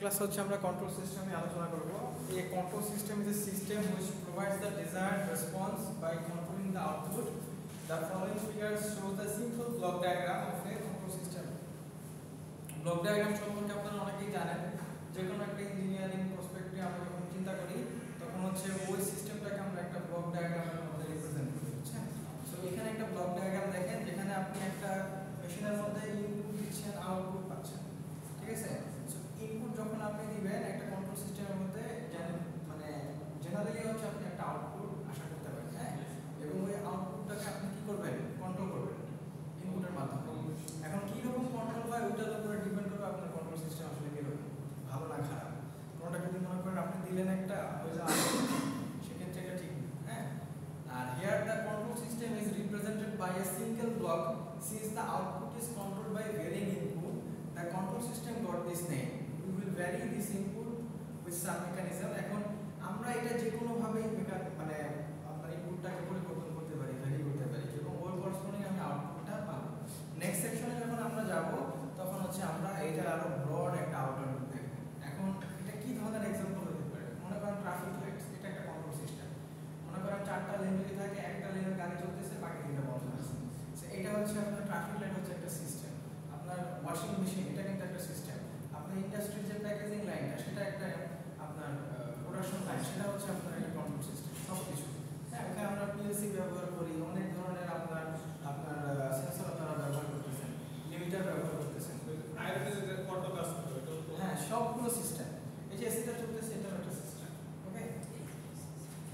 Class হচ্ছে আমরা control system নিয়ে আলোচনা করব। এই control system is a system which provides the desired response by controlling the output. The following figure shows the simple block diagram of a control system. Block diagram সম্পর্কে আপনারা অনেকেই জানেন। যে কোনো একটা ইঞ্জিনিয়ারিং পার্সপেক্টিভে আমরা যখন চিন্তা করি তখন হচ্ছে ওই সিস্টেমটাকে আমরা একটা ব্লক ডায়াগ্রামের মধ্যে রিপ্রেজেন্ট করি, বুঝছেন? সো এখানে একটা ব্লক ডায়াগ্রাম দেখেন যেখানে আপনি একটা মেশিনের মধ্যে ইনপুট দিচ্ছেন, আউটপুট পাচ্ছেন, ঠিক আছে? ইনপুট যখন আপনি দিবেন একটা কন্ট্রোল সিস্টেমের মধ্যে মানে জেনারেলি হচ্ছে আপনি একটা আউটপুট আশা করতে পারেন, হ্যাঁ? এবং ওই আউটপুটটাকে আপনি কি করবেন? কন্ট্রোল করবেন ইনপুটের মাধ্যমে। এখন কি রকম কন্ট্রোল হয় ওটার উপরে ডিপেন্ড করবে আপনার কন্ট্রোল সিস্টেম আসলে কি রকম, ভালো না খারাপ। কোনটা যদি মনে করেন আপনি দিলেন একটা ওই যে সেক্ষেত্রে এটা ঠিক, হ্যাঁ? আর here the control system is represented by a single block since the output is controlled by varying input the control system got this name. vary this input with some mechanism. এখন আমরা এটা যে কোনো ভাবে মানে আপনার ইনপুটটাকে পরিবর্তন করতে পারি, ভ্যারি করতে পারি এবং ওর করসপন্ডিং আমি আউটপুটটা পাবো। নেক্সট সেকশনে যখন আমরা যাব তখন হচ্ছে আমরা এইটার আরো ব্রড একটা আউটলাইন দেখব। এখন এটা কি ধরনের एग्जांपल হতে পারে? মনে করেন ট্রাফিক লাইটস, এটা একটা কন্ট্রোল সিস্টেম। মনে করেন চারটা লেন যদি থাকে, একটা লেনের গাড়ি চলতেছে, বাকি তিনটা বন্ধ আছে। সো এটা হচ্ছে আপনার ট্রাফিক লাইট হচ্ছে একটা সিস্টেম। আপনার ওয়াশিং মেশিন এটা কিন্তু একটা সিস্টেম। আপনার ইন্ডাস্ট্রির যে প্যাকেজিং লাইনটা সেটা একটা আপনার প্রোডাকশন লাইন, সেটা হচ্ছে আপনার একটা কন্ট্রোল সিস্টেম। সব কিছু, হ্যাঁ, এখানে আমরা পিএলসি ব্যবহার করি, অনেক ধরনের আপনার সেন্সর আপনারা ব্যবহার করতেছেন, লিমিটার ব্যবহার করতেছেন, হ্যাঁ, সবগুলো সিস্টেম। এই যে এসিটা চলতেছে এটাও একটা সিস্টেম, ওকে?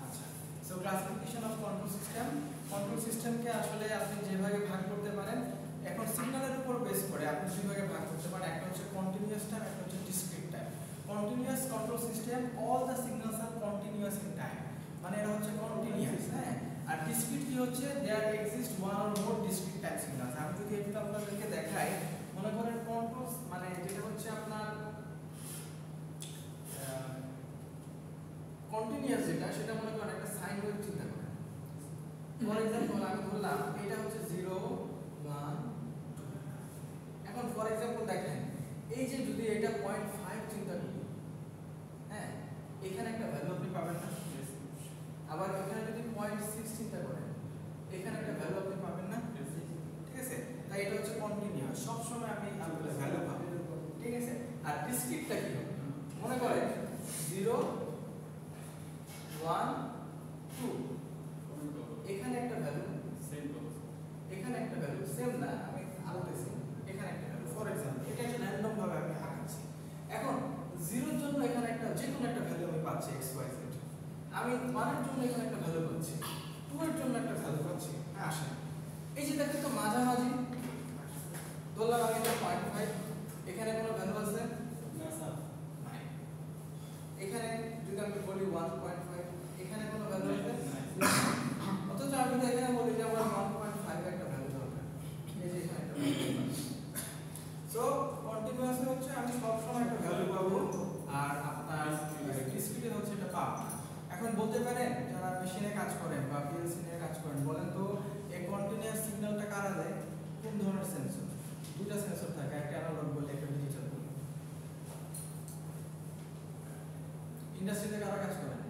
আচ্ছা, so classification of control system. Control সিস্টেমকে আসলে আপনি যেভাবে ভাগ করতে পারেন, এখন সিগন্যালের উপর বেস করে আপনি দুই ভাগে ভাগ করতে পারেন। একটা হচ্ছে কন্টিনিউয়াস টাইম, একটা হচ্ছে discrete time. Continuous control system, all the signals are continuous in time, মানে এটা হচ্ছে কন্টিনিউয়াস, হ্যাঁ? আর ডিসক্রিট কি হচ্ছে? There exist one or more discrete time signals. আমি যদি একটু আপনাদেরকে দেখাই, মনে করেন কন্ট্রোল মানে যেটা হচ্ছে আপনার কন্টিনিউয়াস যেটা, সেটা মনে করেন একটা সাইন ওয়েভ চিন্তা করেন। ফর এক্সাম্পল আমি ধরলাম এটা হচ্ছে 0 1 2। এখন ফর এক্সাম্পল দেখেন এই যে যদি এটা 0.5 চিন্তা করি, হ্যাঁ, এখানে একটা ভ্যালু আপনি পাবেন না? আবার এখানে যদি 0.6 চিন্তা করেন, এখানে একটা ভ্যালু আপনি পাবেন না? ঠিক আছে? তাই এটা হচ্ছে কন্টিনিউয়াস, সব সময় আপনি ভ্যালু পাবেন, ঠিক আছে? আর ডিসক্রিটটা কি হবে? মনে করেন 0 1 2, এখানে একটা ভ্যালু সেম, এখানে একটা ভ্যালু সেম না, আমি আলাদাছি, এখানে একটা ভ্যালু। ফর এক্সাম্পল এটা একটা র্যান্ডম ভাবে আমি আঁকাচ্ছি। এখন 0 এর জন্য এখানে একটা যে কোনো একটা ভ্যালু আমি পাচ্ছি x y z। আমি 1 এর জন্য এখানে একটা ভ্যালু পাচ্ছি, 2 এর জন্য একটা ভ্যালু পাচ্ছি। হ্যাঁ, আসেন এই যে দেখেন তো মাঝামাঝি ধরলাম আমি এটা 0.5, এখানে কোনো ভ্যালু আছে না স্যার, নাই। এখানে যদি আমি বলি 1.5, এখানে কোনো ভ্যালু আছে না। অথচ আমি যদি এখানে বলি যে আমার 1.5 একটা ভ্যালু দরকার, এই যে এখানে একটা ভ্যালু। সো কন্টিনিউয়াস হচ্ছে আমি সব সময় একটা ভ্যালু পাবো, আর আপনার ডিসক্রিটে হচ্ছে এটা পাবো না। এখন বলতে পারেন যারা মেশিনে কাজ করেন বা পিএলসি নিয়ে কাজ করেন, বলেন তো এই কন্টিনিউয়াস সিগন্যালটা কারা দেয়? কোন ধরনের সেন্সর? দুইটা সেন্সর থাকে, একটা অ্যানালগ বলে, একটা ডিজিটাল বলে। ইন্ডাস্ট্রিতে কারা কাজ করেন?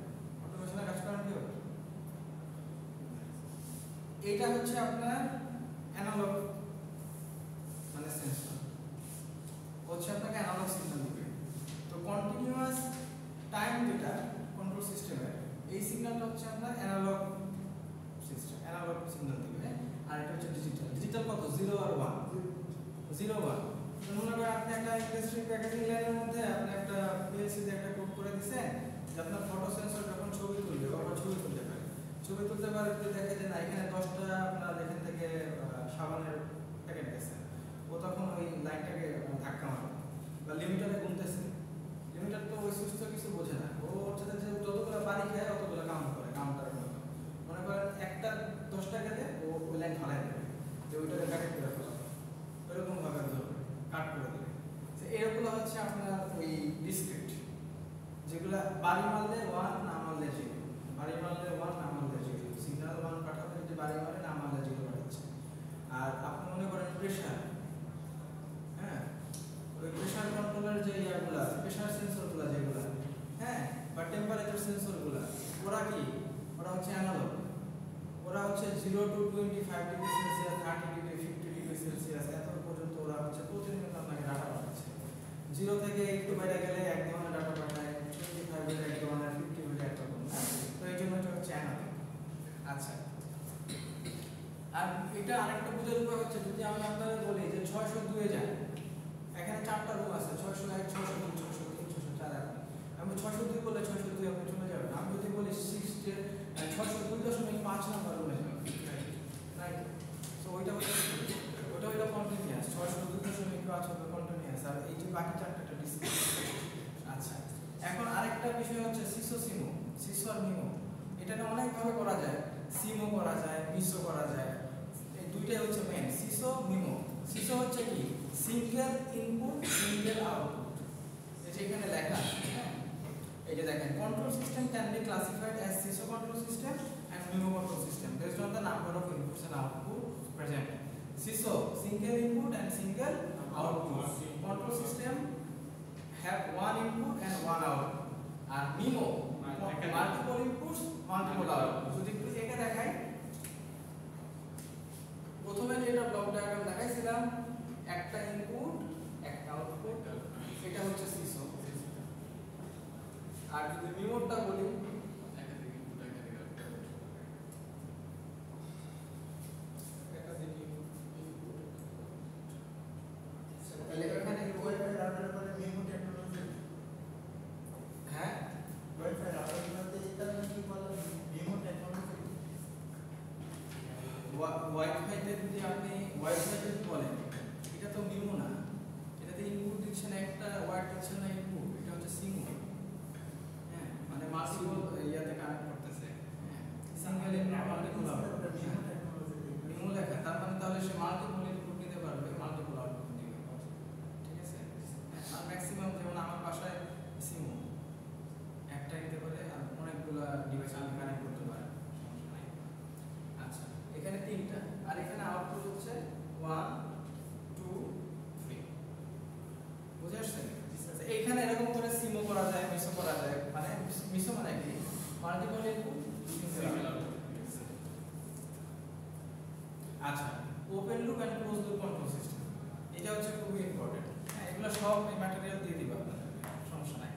অটোমেশনে কাজ করেন কেউ? এটা হচ্ছে আপনার অ্যানালগ মানে সেন্সর, হচ্ছে আপনাকে অ্যানালগ সিগন্যাল দিবে। তো কন্টিনিউয়াস টাইম যেটা কন্ট্রোল সিস্টেমের, এই সিগন্যালটা হচ্ছে আপনার অ্যানালগ সিস্টেম, অ্যানালগ সিগন্যাল দিবে। আর এটা হচ্ছে ডিজিটাল। ডিজিটাল কত? 0 আর 1, 0 1। মনে করেন আপনি একটা ইন্ডাস্ট্রি প্যাকেজিং লাইনের মধ্যে আপনি একটা পিএলসি তে একটা কোড করে দিয়েছেন যে আপনার ফটো সেন্সর যখন ছবি তুলবে, ওরা ছবি তুলতে পারে, ছবি তুলতে পারে, যদি দেখে যে না এখানে 10টা আপনার এখান থেকে সাবানের প্যাকেট গেছে, ও তখন ওই লাইনটাকে ধাক্কা মারবে বা লিমিটারে গুনতেছে। লিমিটার তো ওই সুস্থ কিছু বোঝে না, ও হচ্ছে যে যতগুলো পানি খায় অতগুলো কাউন্ট করে, কাউন্টারের মতো। মনে করেন একটা 10টা গেলে ও ওই লাইন ফালাই দেবে যে ওইটাকে কাটেক্ট করে ফেলা, ওইরকম ভাবে ধরবে, কাট করে দেবে। এরগুলো হচ্ছে আপনার ওই ডিসক্রিট, যেগুলা বাড়ি মারলে 1, না মারলে 0, বাড়ি মারলে 1, না মারলে 0, সিগন্যাল 1 পাঠাবে যদি বাড়ি মারে, না মারলে 0 পাঠাচ্ছে। আর আপনি মনে করেন প্রেসার, হ্যাঁ, ওই প্রেসার কন্ট্রোলের যে ইয়াগুলো আছে ওরা হচ্ছে অ্যানালগ, ওরা হচ্ছে 0 to 25 degree Celsius, 30 degree, 50 degree Celsius এত পর্যন্ত ওরা হচ্ছে প্রতিনিয়ত আপনাকে ডাটা পাঠাচ্ছে। 0 থেকে একটু বাইরে গেলে এক ধরনের ডাটা পাঠায়, 25 এর এক ধরনের, 50 এর এক ধরনের। তো এই জন্য এটা হচ্ছে অ্যানালগ। আচ্ছা, আর এটা আরেকটা বোঝার উপায় হচ্ছে, যদি আমি আপনাদের বলি যে 602 এ যান, এখানে 4টা রুম আছে, 601, 602, 603, 604। আমি 602 বললে 602 আপনি চলে যাবেন। আমি যদি বলি 602.5 নাম্বার রুমে যাবেন, রাইট? সো ওইটা হলো কন্টিনিউয়াস, 602.5 হবে কন্টিনিউয়াস, আর এই যে বাকি 4টা ডিসি। আচ্ছা, এখন আরেকটা বিষয় হচ্ছে সিসো সিমো, সিসো আর মিমো। এটা অনেক ভাবে করা যায়, সিমো করা যায়, মিসো করা যায়। এই দুইটাই হচ্ছে মেইন, সিসো মিমো। সিসো হচ্ছে কি সিঙ্গেল ইনপুট সিঙ্গেল আউটপুট। এই যে এখানে লেখা আছে, হ্যাঁ, এই যে দেখেন, control system can be classified as SISO control system and MIMO control system based on the number of inputs and output present. SISO single input and single output, control system have one input and one output, আর MIMO multiple inputs multiple output. যদি একটু একে দেখাই, প্রথমে যেটা block diagram দেখাইছিলাম, একটা input একটা আউটপুট, এটা হচ্ছে সিসো। আর যদি মিমোটা বলি, একাধিক ইনপুট একাধিক আউটপুট, একাধিক ইনপুট। তাহলে এখানে ওয়াইফাই রাউটার করে মিমো টেকনোলজি, হ্যাঁ, ওয়াইফাই রাউটার মধ্যে এটা কি বলে মিমো টেকনোলজি। ওয়াইফাইতে যদি আপনি ওয়াইফাই যদি বলেন, এটা তো মিমো না, এটাতে ইনপুট দিচ্ছেন একটা, ওয়ার্ড দিচ্ছেন না ইনপুট, এটা হচ্ছে সিমো। হ্যাঁ, মানে মাল্টিপল ইয়াতে কানেক্ট করতেছে, single input multiple output, MIMO লেখা, তার মানে তাহলে সে মাল্টিপল ইনপুট নিতে পারবে, মাল্টিপল আউটপুট দিতে পারবে। ঠিক আছে, আর ম্যাক্সিমাম যেমন আমার বাসায় সিমো একটা নিতে পারে, আর অনেকগুলো ডিভাইস আমি কানেক্ট করতে পারি, সমস্যা নাই। আচ্ছা, এখানে 3টা, আর এখানে আউটপুট হচ্ছে 1 2 3। বুঝে আসছে? এইখানে এরকম করে সিমো করা যায়, মিসো করা যায়। মানে মিসো মানে কি মাল্টিপল ইনপুট সিঙ্গেল আউটপুট। আচ্ছা, open loop and close loop control system, এটা হচ্ছে খুবই ইম্পর্টেন্ট। হ্যাঁ, এগুলো সব এই ম্যাটেরিয়াল দিয়ে দিব আপনাদের, সমস্যা নাই।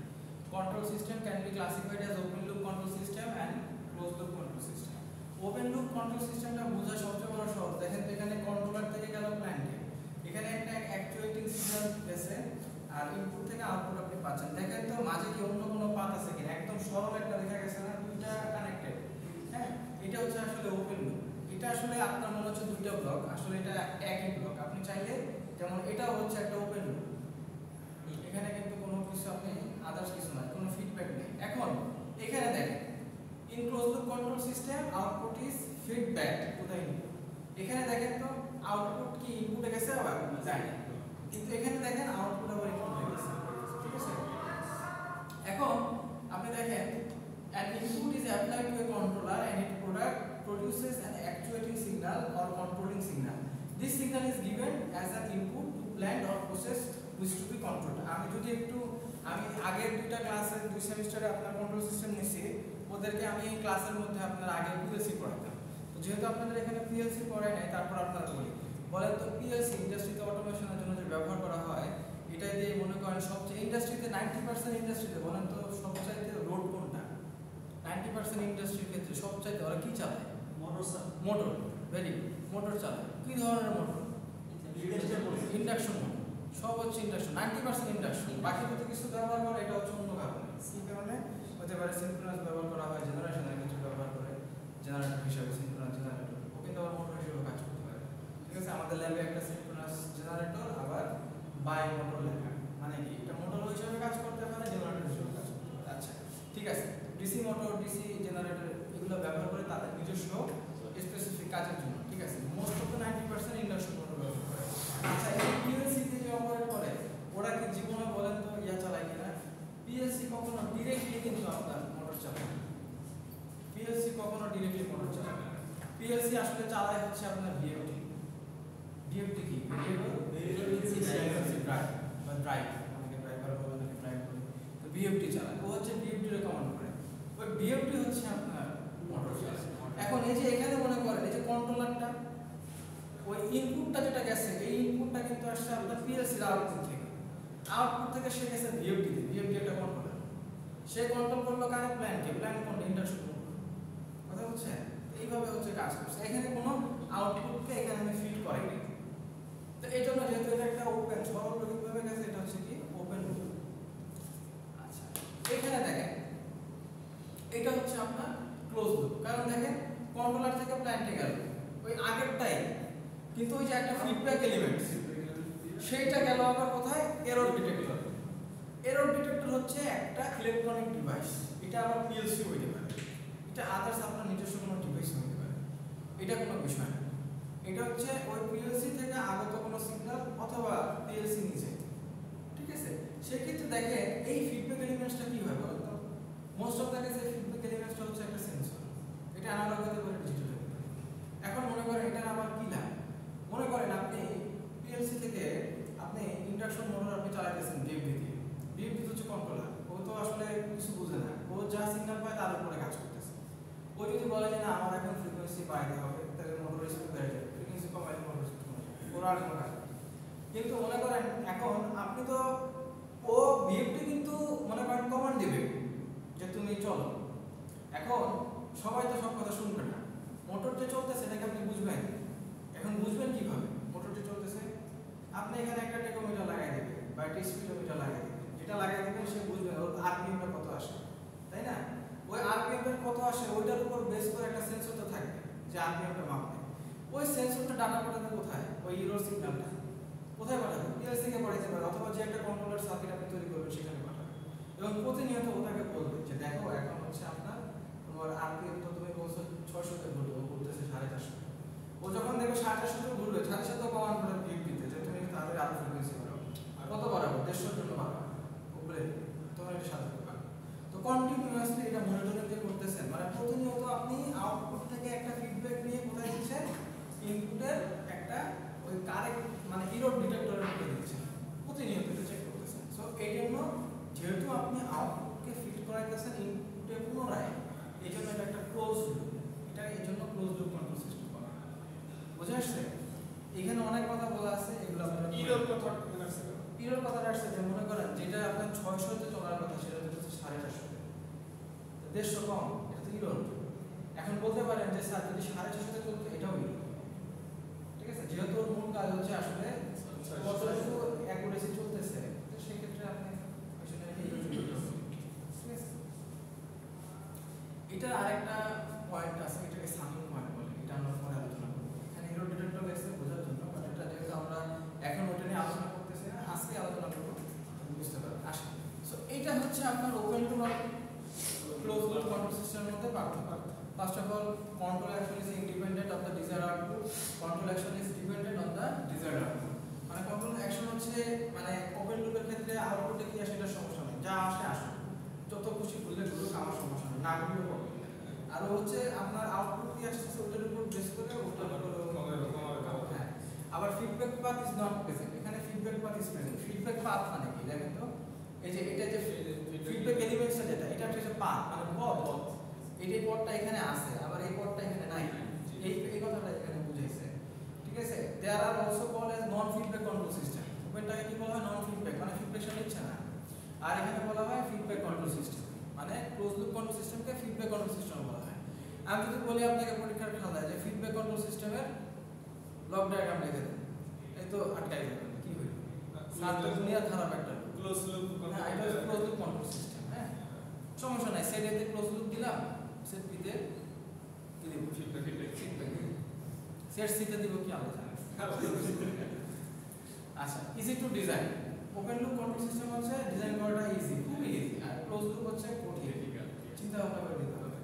Control system can be classified as open loop control system and close loop control system. Open loop control সিস্টেমটা বোঝা সবচেয়ে বড় সহজ। দেখেন তো, এখানে কন্ট্রোলার থেকে গেল প্ল্যান্টে, এখানে একটা অ্যাকচুয়েটিং সিগন্যাল গেছে, আর ইনপুট থেকে আউটপুট আপনি পাচ্ছেন। দেখেন তো মাঝে কি অন্য কোনো পাথ আছে কিনা, একদম সরল একটা দেখা গেছে না, দুইটা কানেক্টেড। হ্যাঁ, এটা হচ্ছে আসলে ওপেন লুপ। এটা আসলে আপনার মনে হচ্ছে দুইটা ব্লক, আসলে এটা একই ব্লক। আপনি চাইলে যেমন এটাও হচ্ছে একটা ওপেন লুপ, এখানে কিন্তু কোনো কিছু আপনি আদার্স কিছু নাই, কোনো ফিডব্যাক নেই। এখন এখানে দেখেন, in close loop control system output is feedback to the input. এখানে দেখেন তো আউটপুট কি ইনপুটে গেছে, আবার যায় না, কিন্তু এখানে দেখেন আউটপুট আবার ইনপুটে গেছে। ঠিক আছে, এখন আপনি দেখেন, an input is applied to a controller and it produces an actuating signal or controlling signal. This signal is given as an input to plant or process which to be controlled. আমি আগের দুইটা ক্লাসে 2 সেমিস্টারে আপনার control system নিয়েছি, ওদেরকে আমি এই ক্লাসের মধ্যে আপনার আগে পিএলসি পড়াতাম। তো যেহেতু আপনাদের এখানে পিএলসি পড়াই নাই, তারপর আপনারা বলেন তো পিএলসি ইন্ডাস্ট্রিতে অটোমেশনের জন্য যে ব্যবহার করা হয়, এটা দিয়ে মনে করেন সবচেয়ে ইন্ডাস্ট্রিতে 90% ইন্ডাস্ট্রিতে বলেন তো সবচাইতে রোড কোনটা? 90% ইন্ডাস্ট্রির ক্ষেত্রে সবচাইতে ওরা কি চালায়? মোটর। ভেরি গুড, মোটর চালায়। কি ধরনের মোটর? Induction motor. সব হচ্ছে ইন্ডাকশন, 90% ইন্ডাকশন। বাকি যদি কিছু ব্যবহার করে, এটা হচ্ছে অন্য কারণে। কি কারণে হতে পারে? সিনক্রোনাস ব্যবহার করা হয়, জেনারেশনের ক্ষেত্রে ব্যবহার করে, জেনারেটর হিসেবে সিনক্রোনাস জেনারেটর। ও কিন্তু আবার মোটর হিসেবে কাজ করতে পারে। ঠিক আছে, আমাদের ল্যাবে একটা সিনক্রোনাস জেনারেটর আবার বাই মোটর লেখা, মানে কি এটা মোটর হিসেবে কাজ করতে পারে, জেনারেটর হিসেবে কাজ করতে পারে। আচ্ছা, ঠিক আছে, ডিসি মোটর, ডিসি জেনারেটর এগুলো ব্যবহার করে তাদের নিজস্ব স্পেসিফিক কাজের জন্য। ঠিক আছে, most of the 90% induction motor ব্যবহার করে। আচ্ছা, এই পিএলসি তে যে অপারেট করে, ওরা কি জীবনে বলেন তো ইয়া চালায় কিনা? পিএলসি কখনো ডিরেক্টলি কিন্তু আপনার মোটর চালায় না। পিএলসি কখনো ডিরেক্টলি মোটর চালায় না। পিএলসি আসলে চালায় হচ্ছে আপনার ভিএফটি। ভিএফটি কি? ভেরিয়েবল ফ্রিকোয়েন্সি ড্রাইভ বা ড্রাইভ, অনেকে ড্রাইভার বলে, অনেকে ড্রাইভ বলে। তো ভিএফটি চালায়, ও হচ্ছে ভিএফটি রেকমেন্ড করে। ওই ভিএফটি হচ্ছে আপনার মোটর চালায়। এখন এই যে এখানে মনে করেন এই যে কন্ট্রোলারটা, ওই ইনপুটটা যেটা গেছে এই ইনপুটটা কিন্তু আসছে আপনার পিএলসির আউটপুট থেকে। আউটপুট থেকে সে গেছে ভিএফডিতে, ভিএফডি একটা কন্ট্রোলার, সে কন্ট্রোল করলো কানে প্ল্যানকে, প্ল্যান কোনটা ইন্ডাকশন করলো। কথা হচ্ছে এইভাবে হচ্ছে কাজ করছে। এখানে কোনো আউটপুটকে এখানে আমি ফিড করাইনি। তো এই জন্য যেহেতু এটা একটা ওপেন সরলরৈখিকভাবে গেছে, এটা হচ্ছে কি ওপেন লুপ। আচ্ছা এখানে দেখেন এটা হচ্ছে আপনার ক্লোজ লুপ, কারণ দেখেন কন্ট্রোলার থেকে প্ল্যান্টে গেল ওই আগেরটাই, কিন্তু ওই যে একটা ফিডব্যাক এলিমেন্ট সেইটা গেল আবার কোথায়, এরর ডিটেক্টর। এরর ডিটেক্টর হচ্ছে একটা ইলেকট্রনিক ডিভাইস, এটা আবার পিএলসি হইতে পারে, এটা আদার্স আপনার নিজস্ব কোনো ডিভাইস হইতে পারে, এটা কোনো বিষয় না। এটা হচ্ছে ওই পিএলসি থেকে আগত কোনো সিগন্যাল অথবা পিএলসি নিজে, ঠিক আছে। সেক্ষেত্রে দেখেন এই ফিডব্যাক এলিমেন্টসটা কি হয় বলতো, মোস্ট অফ দ্য কেসে ফিডব্যাক এলিমেন্টসটা হচ্ছে একটা সেন্সর, এটা অ্যানালগ হতে পারে, ডিজিটাল হতে পারে। এখন মনে করেন এটা আবার কি লাভ, মনে করেন আপনি পিএলসি থেকে আপনি ইন্ডাকশন মোটর আপনি চালাইতেছেন ভিএফডি দিয়ে, ভিএফডি হচ্ছে কন্ট্রোলার, ও তো আসলে কিছু বুঝে না, ও যা সিগন্যাল পায় তার উপরে কাজ করতেছে। ও যদি বলে যে না আমার এখন ফ্রিকোয়েন্সি বাড়াতে হবে, তাহলে মোটর স্পিড বেড়ে যাবে, ফ্রিকোয়েন্সি কমাইলে মোটর স্পিড কমে যাবে, ওর আর কোনো কাজ। কিন্তু মনে করেন এখন আপনি তো ও ভিএফডি কিন্তু মনে করেন কমান্ড দিবে যে তুমি চলো, এখন সবাই তো সব কথা শুনবে না, মোটর যে চলতেছে এটাকে আপনি বুঝবেন, এখন বুঝবেন কিভাবে মোটর যে চলতেছে, আপনি এখানে একটা টেকোমিটার লাগাই দেবেন বা একটা স্পিডোমিটার লাগাই দেবেন, যেটা লাগাই দেবেন সে বুঝবে ওর আরপিএমটা কত আসে, তাই না। ওই আরপিএমটা কত আসে ওইটার উপর বেস করে একটা সেন্সর তো থাকবে যে আরপিএমটা মাপবে, ওই সেন্সরটা ডাটা পাঠাবে কোথায়, ওই ইরোর সিগন্যালটা কোথায় পাঠাবে, পিএলসি কে পাঠাতে পারে, অথবা যে একটা কন্ট্রোলার সার্কিট আপনি তৈরি করবেন সেখানে পাঠাবে, এবং প্রতিনিয়ত ওটাকে বলবে যে দেখো এখন হচ্ছে আপনার তোমার আরপিএম তো তুমি বলছো 600 তে ঘুরবে, ও ঘুরতেছে 450, ও যখন দেখবে 450 তে ঘুরবে 450 তো কমান্ড করে ভিএফডিতে যে তুমি তাদের আরো ফ্রিকোয়েন্সি বাড়াও, আর কত বাড়াবো 150 জন্য বাড়াবো, ও বলে তোমার এটা সাথে পাবে। তো কন্টিনিউয়াসলি এটা মনিটরিং যে করতেছেন, মানে প্রতিনিয়ত আপনি আউটপুট থেকে একটা ফিডব্যাক নিয়ে কোথায় দিচ্ছেন, ইনপুটের একটা ওই কারেক্ট মানে ইরর ডিটেক্টরের মধ্যে দিচ্ছেন, প্রতিনিয়ত এটা চেক করতেছেন। সো এই জন্য যেহেতু আপনি আউটপুটকে ফিড করাইতেছেন ইনপুটে পুনরায়, এই জন্য এটা একটা ক্লোজ লুপ, এটা এই জন্য ক্লোজ লুপ কন্ট্রোল সিস্টেম বলা হয়। বুঝে আসছে? এখানে অনেক কথা বলা আছে, এগুলো আপনারা ইরর কথাটা আসছে যে মনে করেন যেটা আপনার 600 তে চলার কথা সেটা হচ্ছে 450 তে, 150 কম, এটা তো ইরর। এখন বলতে পারেন যে স্যার যদি 450 তে চলতো এটাও ইরর, ঠিক আছে, যেহেতু ওর মূল কাজ হচ্ছে আসলে কতটুকু অ্যাকুরেসি চলতেছে, তো সেই ক্ষেত্রে আপনি সেটাকে ইরর করতে হবে, ঠিক আছে। এটা আরেকটা পয়েন্ট আছে, এটাকে সামিং পয়েন্ট বলে, এটা আমরা পরে আলোচনা করব। এখানে ইরর ডিটেক্টর এসে বোঝার জন্য, বাট এটা যেহেতু আমরা এখন ওটা নিয়ে আলোচনা করতেছি না, আজকে আলোচনা করব, বুঝতে পারবেন। আসেন, সো এটা হচ্ছে আপনার ওপেন লুপ আর ক্লোজ লুপ কন্ট্রোল সিস্টেমের মধ্যে পার্থক্য। First of all, control action is independent of the desired output. Control action is dependent on the desired output. মানে control action হচ্ছে মানে ওপেন লুপের ক্ষেত্রে আউটপুটে কি আসে এটা সমস্যা নেই, যা আসে আসে, যত খুশি ঘুরলে ঘুরুক আমার সমস্যা নেই, না ঘুরলে প্রবলেম নেই। আর হচ্ছে আপনার আউটপুট কি আসছে ওটার উপর বেস করে ওটার উপর, হ্যাঁ। আবার feedback path is not present, এখানে feedback path is present. Feedback path মানে কি দেখেন তো, এই যে এটা যে ফিডব্যাক এলিমেন্টসটা যেটা, এটা হচ্ছে পাথ মানে পথ, এই পথটা এখানে আছে, আবার এই পথটা এখানে নাই, এই কথাটা এখানে বুঝাইছে, ঠিক আছে। There are also called as non feedback control system. ওপেনটাকে কি বলা হয়, নন ফিডব্যাক, মানে ফিডব্যাক সে নিচ্ছে না। আর এখানে বলা হয় ফিডব্যাক কন্ট্রোল সিস্টেম, মানে ক্লোজ লুপ কন্ট্রোল সিস্টেমকে ফিডব্যাক কন্ট্রোল সিস্টেম বলা হয়। আমি যদি বলি আপনাকে পরীক্ষার খাতায় যে ফিডব্যাক কন্ট্রোল সিস্টেমের ব্লক ডায়াগ্রাম লিখে দেন, এই তো আটকাই যাবে, কি হইল স্যার তো দুনিয়া খারাপ একটা ক্লোজ লুপ, হ্যাঁ এটা ক্লোজ লুপ কন্ট্রোল সিস্টেম, হ্যাঁ সমস্যা নাই। সেট এতে ক্লোজ লুপ দিলাম, সেট বি তে কি দিব, ফিডব্যাক সেট সি তে দিব কি আলাদা। আচ্ছা, easy to design. Open loop control system হচ্ছে ডিজাইন করাটা ইজি, খুবই ইজি, আর ক্লোজ লুপ হচ্ছে কঠিন, চিন্তা ভাবনা করে দিতে হবে।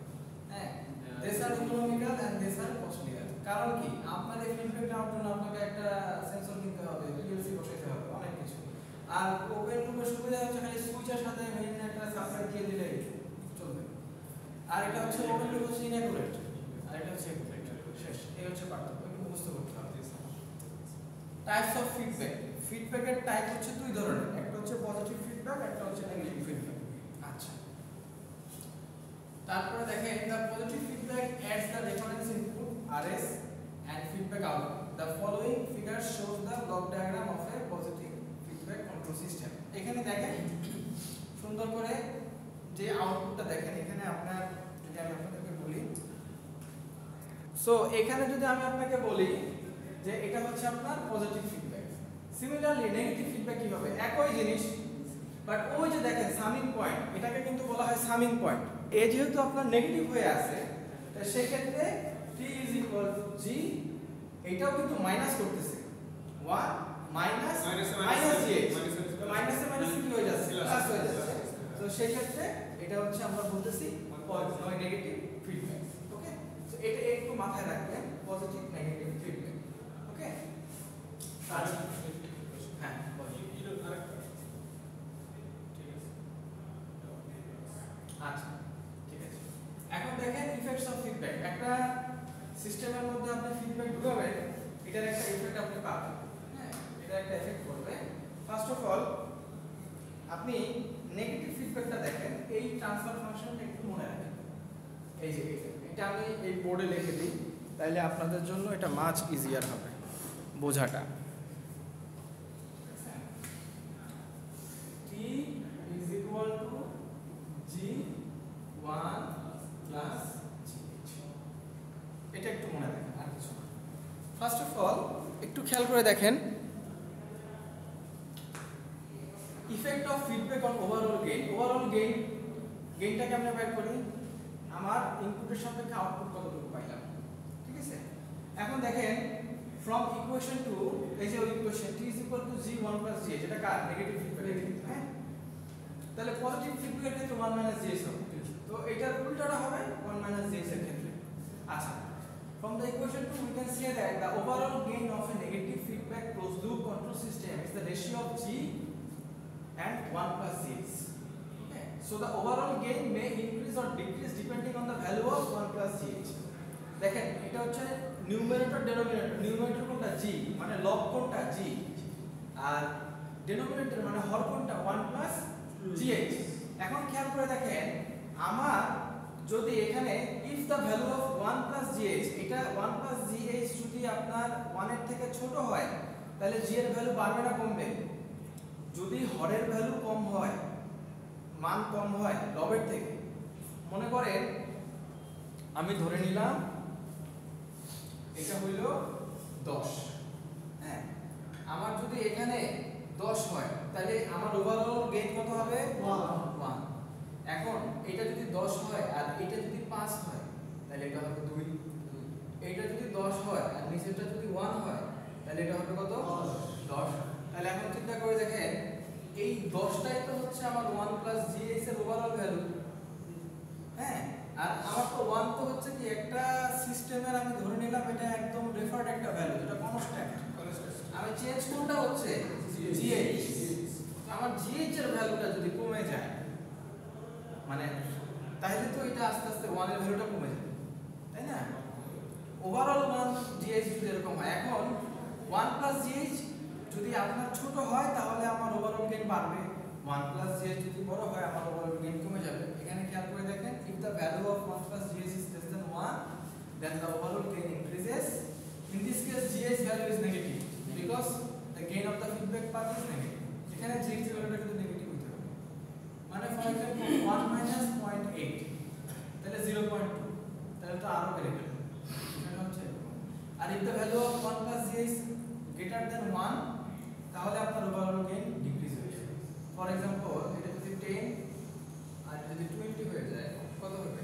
হ্যাঁ, this are economical and this are costlier. কারণ কি, আপনার এই ফিডব্যাক নেওয়ার জন্য আপনাকে একটা সেন্সর কিনতে হবে, পিএলসি বসাইতে হবে, অনেক কিছু। আর ওপেন লুপের সুবিধা হচ্ছে খালি সুইচের সাথে মেইন একটা সাপ্লাই দিয়ে দিলেই চলবে। আর এটা হচ্ছে ওপেন লুপ হচ্ছে ইনঅ্যাকুরেট, আর এটা হচ্ছে অ্যাকুরেট, শেষ। এই হচ্ছে পার্থক্য, একটু বুঝতে করতে হবে। Types of feedback. ফিডব্যাকের টাইপ হচ্ছে দুই ধরনের, একটা হচ্ছে পজিটিভ ফিডব্যাক, একটা হচ্ছে নেগেটিভ ফিডব্যাক। আচ্ছা, তারপরে দেখেন the positive feedback feedback adds the reference input RS and feedback output. The following figure shows the block diagram of a positive feedback control system. এখানে দেখেন সুন্দর করে যে আউটপুটটা দেখেন, এখানে আপনার যদি আমি আপনাদেরকে বলি, সো এখানে যদি আমি আপনাকে বলি যে এটা হচ্ছে আপনার positive feedback. Similarly negative feedback কি হবে? একই জিনিস, বাট ওই যে দেখেন সামিং পয়েন্ট, এটাকে কিন্তু বলা হয় সামিং পয়েন্ট। এ যেহেতু আপনার নেগেটিভ হয়ে আছে, তো সেই ক্ষেত্রে t = g, এটাও কিন্তু মাইনাস করতেছে 1 মাইনাস মাইনাস g, তো মাইনাসে মাইনাসে কি হয়ে যাচ্ছে? প্লাস হয়ে যাচ্ছে। তো সেই ক্ষেত্রে এটা হচ্ছে আমরা বলতেছি নেগেটিভ ফিডব্যাক। ওকে, সো এটা একটু মাথায় রাখবেন, পজিটিভ নেগেটিভ ফিডব্যাক। ওকে, আচ্ছা হ্যাঁ আচ্ছা ঠিক আছে। এখন দেখেন ইফেক্টস অফ ফিডব্যাক। একটা সিস্টেমের মধ্যে আপনি ফিডব্যাক ঢুকাবেন, এটার একটা ইফেক্ট আপনি পাবেন। হ্যাঁ, এটা একটা এফেক্ট করবে। ফার্স্ট অফ অল আপনি নেগেটিভ ফিডব্যাকটা দেখেন, এই ট্রান্সফার ফাংশনটা একটু মনে রাখবেন। এই যে এটা আমি এই বোর্ডে লিখে দিই, তাহলে আপনাদের জন্য এটা মাচ ইজিয়ার হবে বোঝাটা। t = g1 + gh, এটা একটু মনে রাখবেন, আর কিছু না। ফার্স্ট অফ অল একটু খেয়াল করে দেখেন, effect of feedback on overall gain. Overall গেইনটাকে আমরা বের করি, আমার ইনপুটের সাপেক্ষে আউটপুট কতটুকু পাইলাম। ঠিক আছে, এখন দেখেন ফ্রম ইকুয়েশন টু, এই যে ইকুয়েশন t = g1 + gh, এটা কার? Negative feedback. হ্যাঁ, তাহলে পজিটিভ ফিডব্যাকের ক্ষেত্রে 1 - gh হবে, তো এটার উল্টাটা হবে 1 - gh এর ক্ষেত্রে। আচ্ছা, from the equation 2 we can say that the overall gain of a negative feedback closed loop control system is the ratio of g and 1 + gh. Okay, so the overall gain may increase or decrease depending on the value of 1 + gh. দেখেন এটা হচ্ছে numerator denominator. Numerator কোনটা? g, মানে লব কোনটা? g, আর denominator মানে হর কোনটা? 1 + gh। এখন খেয়াল করে দেখেন, আমার যদি এখানে if the value of 1 + gh, এটা 1 + gh যদি আপনার 1 এর থেকে ছোট হয়, তাহলে g এর ভ্যালু বাড়বে না কমবে? যদি হরের ভ্যালু কম হয়, মান কম হয় লবের থেকে, মনে করেন আমি ধরে নিলাম এটা হইল 10। হ্যাঁ, আমার যদি এখানে 10 হয়, তাহলে আমার ওভারঅল গেইন কত হবে? 1। এখন এটা যদি 10 হয় আর এটা যদি 5 হয়, তাহলে এটা হবে 2। এটা যদি 10 হয় আর নিচেরটা যদি 1 হয়, তাহলে এটা হবে কত? 10। তাহলে এখন চিন্তা করে দেখেন, এই 10টাই তো হচ্ছে আমার 1 + gh এর ওভারঅল ভ্যালু। হ্যাঁ, আর আমার তো 1 তো হচ্ছে কি একটা সিস্টেমের, আমি ধরে নিলাম এটা একদম রেফার্ড একটা ভ্যালু, যেটা কনস্ট্যান্ট। আমি চেঞ্জ কোনটা হচ্ছে? gh। আমার gh এর ভ্যালুটা যদি কমে যায়, মানে তাহলে তো এটা আস্তে আস্তে 1 এর ভ্যালুটা কমে যাবে, তাই না? ওভারঅল 1 gh যদি এরকম হয়, এখন 1 + gh যদি আপনার ছোট হয়, তাহলে আমার ওভারঅল গেইন বাড়বে। 1 + gh যদি বড় হয়, আমার ওভারঅল গেইন কমে যাবে। এখানে খেয়াল করে দেখেন, if the value of 1 + gh is less than 1, then the overall gain increases. In this case gh value is negative because the gain of the feedback path is negative. এখানে gh ভ্যালুটা কিন্তু negative হতে হবে, মানে for example 1 - 0.8, তাহলে 0.2, তাহলে তো আরো বেড়ে গেল। এটা হচ্ছে, আর if the value of 1 + gh greater than 1, তাহলে আপনার ওভারঅল গেইন ডিক্রিজ হয়ে যাবে। ফর এক্সাম্পল এটা যদি 10 আর যদি 20 হয়ে যায়, কত হবে?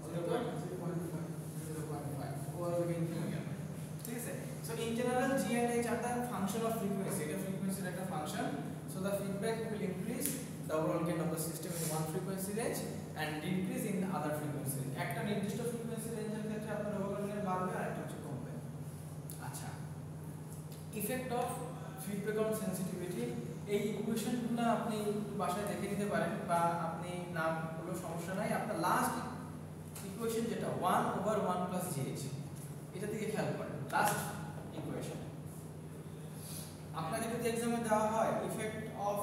0.5 ওভারঅল গেইন কমে যাবে। ঠিক আছে, so in general g and h are the function of frequency. এটা ফ্রিকোয়েন্সির একটা function. So the feedback will increase the overall gain of the system in one frequency range and decrease in the other frequency range. একটা নির্দিষ্ট frequency রেঞ্জের ক্ষেত্রে আপনার overall gain বাড়বে, আর একটা হচ্ছে কমবে। আচ্ছা, effect of feedback on sensitivity. এই ইকুয়েশনগুলো আপনি বাসায় দেখে নিতে পারেন, বা আপনি না করলেও সমস্যা নাই। আপনার লাস্ট ইকুয়েশন যেটা 1/1 + gh, এটা থেকে খেয়াল করেন। লাস্ট ইকুয়েশন আপনাকে যদি এক্সামে দেওয়া হয় ইফেক্ট অফ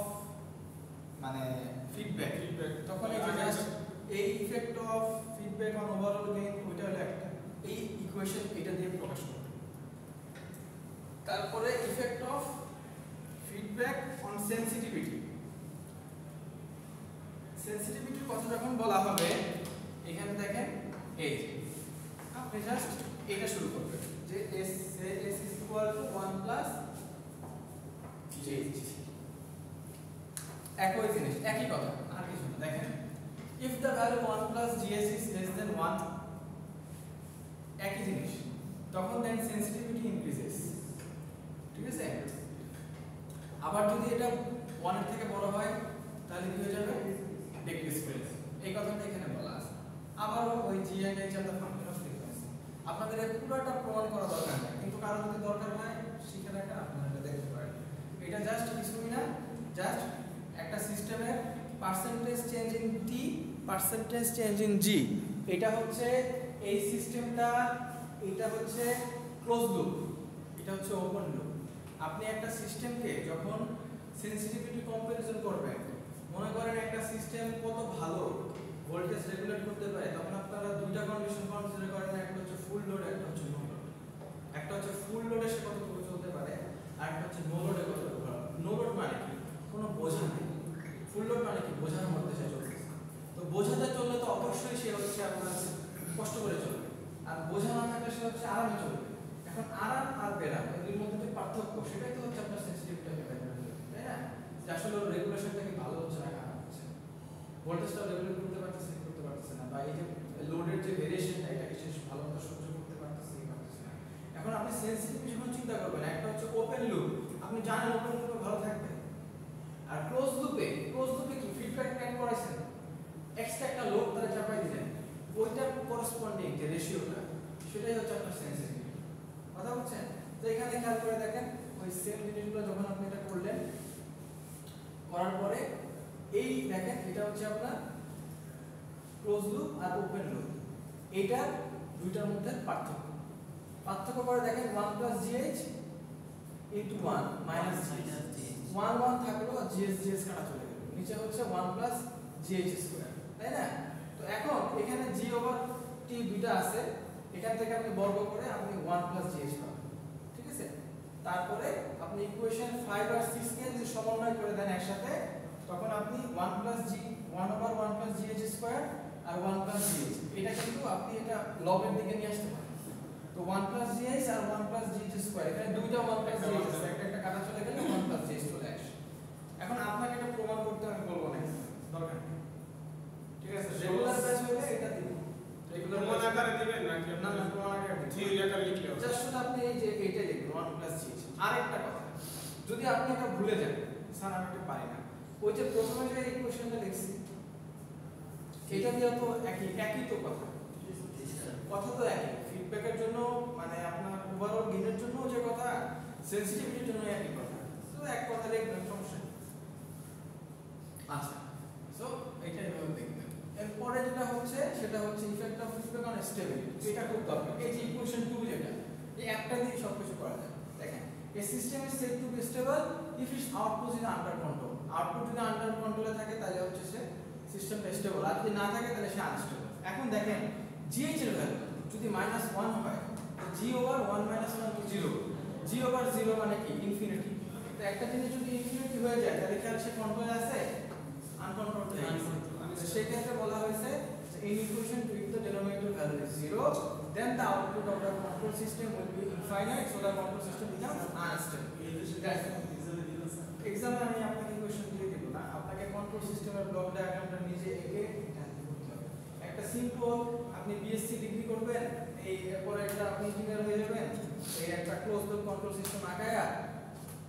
মানে ফিডব্যাক, তখন এই যে জাস্ট এই effect of feedback feedback on overall gain, ওইটা হলো একটা, এই ইকুয়েশন এটা দিয়ে প্রকাশ করতে। তারপরে effect of feedback on sensitivity. সেনসিটিভিটির কথা যখন বলা হবে এখানে দেখেন এই আপনি জাস্ট এটা শুরু করবেন যে s is equal to 1 plus gh, একই জিনিস একই কথা আর কিছু না। দেখেন if the value 1 plus gh is less than 1, একই জিনিস, তখন দেন সেনসিটিভিটি ইনক্রিজেস, ঠিক আছে। আবার যদি এটা 1 এর থেকে বড় হয় তাহলে কি হয়ে যাবে, ডিক্রিজ করে যাবে, এই কথাটা এখানে বলা আছে। আবারও ওই g and h এর ফাংশন অফ ফ্রিকোয়েন্সি, আপনাদের এই পুরোটা প্রমাণ করা দরকার নেই, কিন্তু কারো যদি দরকার হয় শিখে রাখা আপনারা এটা দেখতে পারেন। এটা জাস্ট কিছুই না, জাস্ট একটা সিস্টেমের percentage change in t, percentage change in g, এটা হচ্ছে এই সিস্টেমটা, এটা হচ্ছে ক্লোজ লুপ, এটা হচ্ছে ওপেন লুপ। আপনি একটা সিস্টেমকে যখন সেনসিটিভিটি কম্পারিজন করবেন, মনে করেন একটা সিস্টেম কত ভালো ভোল্টেজ রেগুলেট করতে পারে, তখন আপনারা দুইটা কন্ডিশন কনসিডার করেন, একটা হচ্ছে ফুল লোড, একটা হচ্ছে নো লোড। একটা হচ্ছে ফুল লোডে সে কতটুকু চলতে পারে, আর একটা হচ্ছে নো লোডে কতটুকু। নো লোড মানে কি, কোনো বোঝা নেই। ফুল লোড মানে কি, বোঝার মধ্যে সে চলছে। তো বোঝাতে চললে তো অবশ্যই সে হচ্ছে আপনার কষ্ট করে চলবে, আর বোঝা না থাকলে সে হচ্ছে আরামে চলবে। এখন আরাম আর বেরাম এর মধ্যে যে পার্থক্য, সেটাই তো হচ্ছে আপনার সেনসিটিভিটিকে মেজার করে, তাই না? যে আসলে রেগুলেশনটা কি ভালো হচ্ছে না খারাপ হচ্ছে, ভোল্টেজটা রেগুলেট করতে পারতেছে কি করতে পারতেছে না, বা এই যে লোডের যে ভেরিয়েশনটা এটাকে সে ভালো মতো সহ্য করতে পারতেছে কি পারতেছে না। এখন আপনি সেনসিটিভিটি যখন চিন্তা করবেন, একটা হচ্ছে ওপেন লুপ, আপনি জানেন ওপেন লুপে ভালো থাকবে, আর ক্লোজ লুপে কি ফিডব্যাক ট্যাগ করাইছেন, এক্সট্রা একটা লোড তারা চাপাই দিলেন, ওইটার করেসপন্ডিং যে রেশিওটা সেটাই হচ্ছে আপনার সেনসিটিভিটি। কথা বুঝছেন? তো এখানে খেয়াল করে দেখেন, ওই সেম জিনিসগুলো যখন আপনি এটা করলেন, করার পরে এই দেখেন এটা হচ্ছে আপনার ক্লোজ লুপ আর ওপেন লুপ, এটা দুইটার মধ্যে পার্থক্য করে দেখেন 1 plus gh into 1 minus gh, 1 1 থাকলো আর gh কাটা চলে গেল, নিচে হচ্ছে 1 plus gh স্কয়ার, তাই না? তো এখন এখানে g over t দুইটা আছে, এখান থেকে আপনি বর্গ করে আপনি 1 plus gh পাবেন, ঠিক আছে। তারপরে আপনি ইকুয়েশন 5 আর 6 কে যদি সমন্বয় করে দেন একসাথে, তখন আপনি 1 plus g 1 over 1 plus gh square আর 1 plus gh, এটা কিন্তু আপনি এটা লবের দিকে নিয়ে আসতে পারেন। তো 1 plus gh আর 1 plus gh স্কয়ার, এখানে দুইটা 1 plus gh আছে, একটা কাটা চলে গেলে 1 plus gh চলে আসে। এখন আপনাকে এটা প্রমাণ করতে আমি বলবো না, দরকার নেই, ঠিক আছে। রেগুলার ব্যাচ হলে এটা দিব, রেগুলার প্রমাণ আকারে দিবেন নাকি না? না, প্রমাণ আকারে দিবেন, থিওরি আকারে লিখলে হবে। জাস্ট শুধু আপনি এই যে এইটা লিখবেন 1 plus gh। আরেকটা কথা, যদি আপনি এটা ভুলে যান, স্যার আমি এটা পারি না, ওই যে প্রথমে যে ইকুয়েশনটা লিখছি এটা দিয়ে তো একই তো কথা তো একই, ফিডব্যাকের জন্য মানে আপনার ওভারঅল গেইনের জন্য যে কথা, সেনসিটিভিটির জন্য একই কথা, তো এক কথা লিখবেন, সমস্যা নেই। আচ্ছা, সো এটা এভাবে দেখবেন। এরপরে যেটা হচ্ছে সেটা হচ্ছে effect of feedback on stability, এটা খুব দরকার। এই যে ইকুয়েশন 2 যেটা, এই একটা দিয়ে সবকিছু করা যায়। দেখেন, a system is said to be stable if its output is under control. Output যদি আন্ডার কন্ট্রোলে থাকে তাহলে হচ্ছে সে সিস্টেমটা স্টেবল, আর যদি না থাকে তাহলে সে আনস্টেবল। এখন দেখেন gh এর ভ্যালু যদি -1 হয়, তো g ওভার 1 - 1 তো 0, g ওভার 0 মানে কি ইনফিনিটি। তো একটা জিনিস যদি ইনফিনিটি হয়ে যায় তাহলে কি আর সে কন্ট্রোলে আছে? আনকন্ট্রোলড হয়ে গেছে। সেই ক্ষেত্রে বলা হয়েছে in equation to if the denominator value is 0, then the output of the control system will be infinite, so the control system becomes unstable. Example আমি আপনাকে ইকুয়েশন দিয়ে দেব না, আপনাকে কন্ট্রোল সিস্টেমের ব্লক ডায়াগ্রামটা নিজে এঁকে করতে হবে। একটা সিম্পল আপনি বিএসসি ডিগ্রি করবেন, এই এরপর একটা আপনি ইঞ্জিনিয়ার হয়ে যাবেন, এই একটা ক্লোজ লুপ কন্ট্রোল সিস্টেম আঁকায়া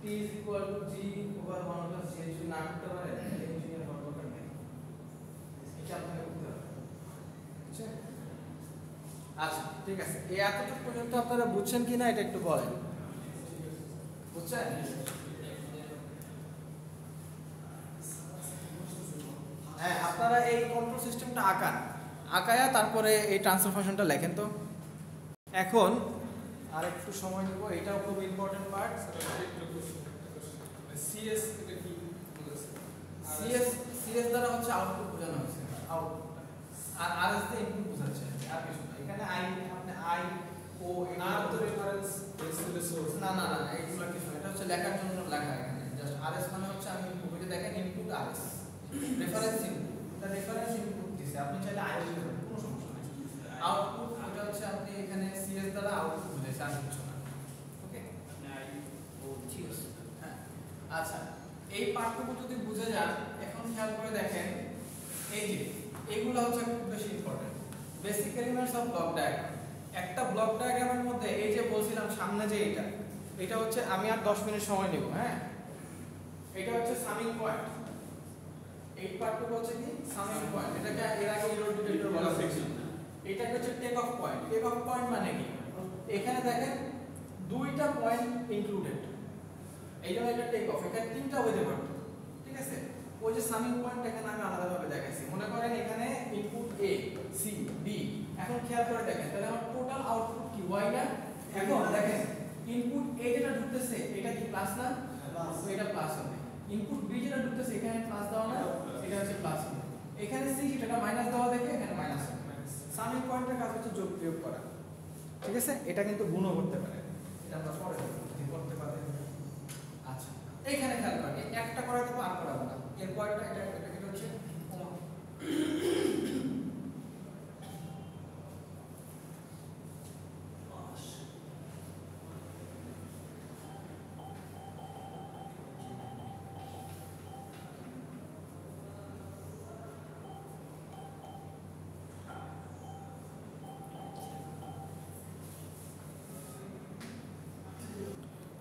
t = g ওভার 1 + g যদি না করতে পারে তাহলে ইঞ্জিনিয়ার হওয়ার দরকার নেই, এটা আপনাকে করতে হবে। বুঝছেন? আচ্ছা ঠিক আছে, এই এতটুকু পর্যন্ত আপনারা বুঝছেন কিনা এটা একটু বলেন। বুঝছেন? হ্যাঁ, আপনারা এই কন্ট্রোল সিস্টেমটা আঁকায়া তারপরে এই ট্রান্সফার ফাংশনটা লেখেন। তো এখন আর একটু সময় নেব, এটাও খুব ইম্পর্টেন্ট পার্ট। সিএস এটা কি বলেছে? সিএস দ্বারা হচ্ছে আউটপুট বোঝানো হয়েছে, আউটপুট, আর আরএস দিয়ে ইনপুট বোঝাচ্ছে। না না না এইগুলো কিছু না, এটা হচ্ছে লেখার জন্য লেখা এখানে জাস্ট আরএস মানে হচ্ছে আমি বইতে দেখেন ইনপুট আরএস রেফারেন্স ইনপুট, এটা রেফারেন্স ইনপুট দিছে, আপনি চাইলে আরএস দিতে পারেন, কোনো সমস্যা নেই। আউটপুট এটা হচ্ছে আপনি এখানে সিএস দ্বারা আউটপুট বুঝাইছে আর কিছু না। ওকে ও ঠিক আছে হ্যাঁ। আচ্ছা এই পার্টটুকু যদি বুঝে যান এখন খেয়াল করে দেখেন এই যে এইগুলো হচ্ছে খুব বেশি important, basic elements of block diagram. একটা ব্লক ডায়াগ্রামের মধ্যে এই যে বলছিলাম সামনে যে এটা হচ্ছে আমি আর 10 মিনিট সময় নেব হ্যাঁ। এটা হচ্ছে সামিং পয়েন্ট, এই পার্টটুকু হচ্ছে কি সামিং পয়েন্ট, এটাকে এর আগে লোড ডিটেক্টর বলা হয়েছিল। এটাকে হচ্ছে take off point. Take off point মানে কি, এখানে দেখেন দুইটা পয়েন্ট ইনক্লুডেড, এই জন্য এটা টেক অফ, এখানে তিনটা হইতে পারতো ঠিক আছে। ওই যে সামিং পয়েন্ট এখানে আমি আলাদাভাবে দেখাইছি, মনে করেন এখানে ইনপুট এ সি বি, এখন খেয়াল করে দেখেন তাহলে আমার টোটাল আউটপুট কি ওয়াই না। এখন দেখেন ইনপুট এ যেটা ঢুকতেছে এটা কি প্লাস না, এটা প্লাস হবে। ইনপুট বি যেটা ঢুকতেছে এখানে প্লাস দেওয়া না, এটা হচ্ছে প্লাস হবে। এখানে সি যেটা মাইনাস দেওয়া দেখে এখানে মাইনাস হবে। সামিং পয়েন্টের কাজ হচ্ছে যোগ বিয়োগ করা ঠিক আছে, এটা কিন্তু গুণও করতে পারে, এটা আমরা পরে করতে পারি। আচ্ছা এইখানে খেয়াল করেন একটা করা দেবো আর করাবো না, এর পরেরটা এটা হচ্ছে কমা।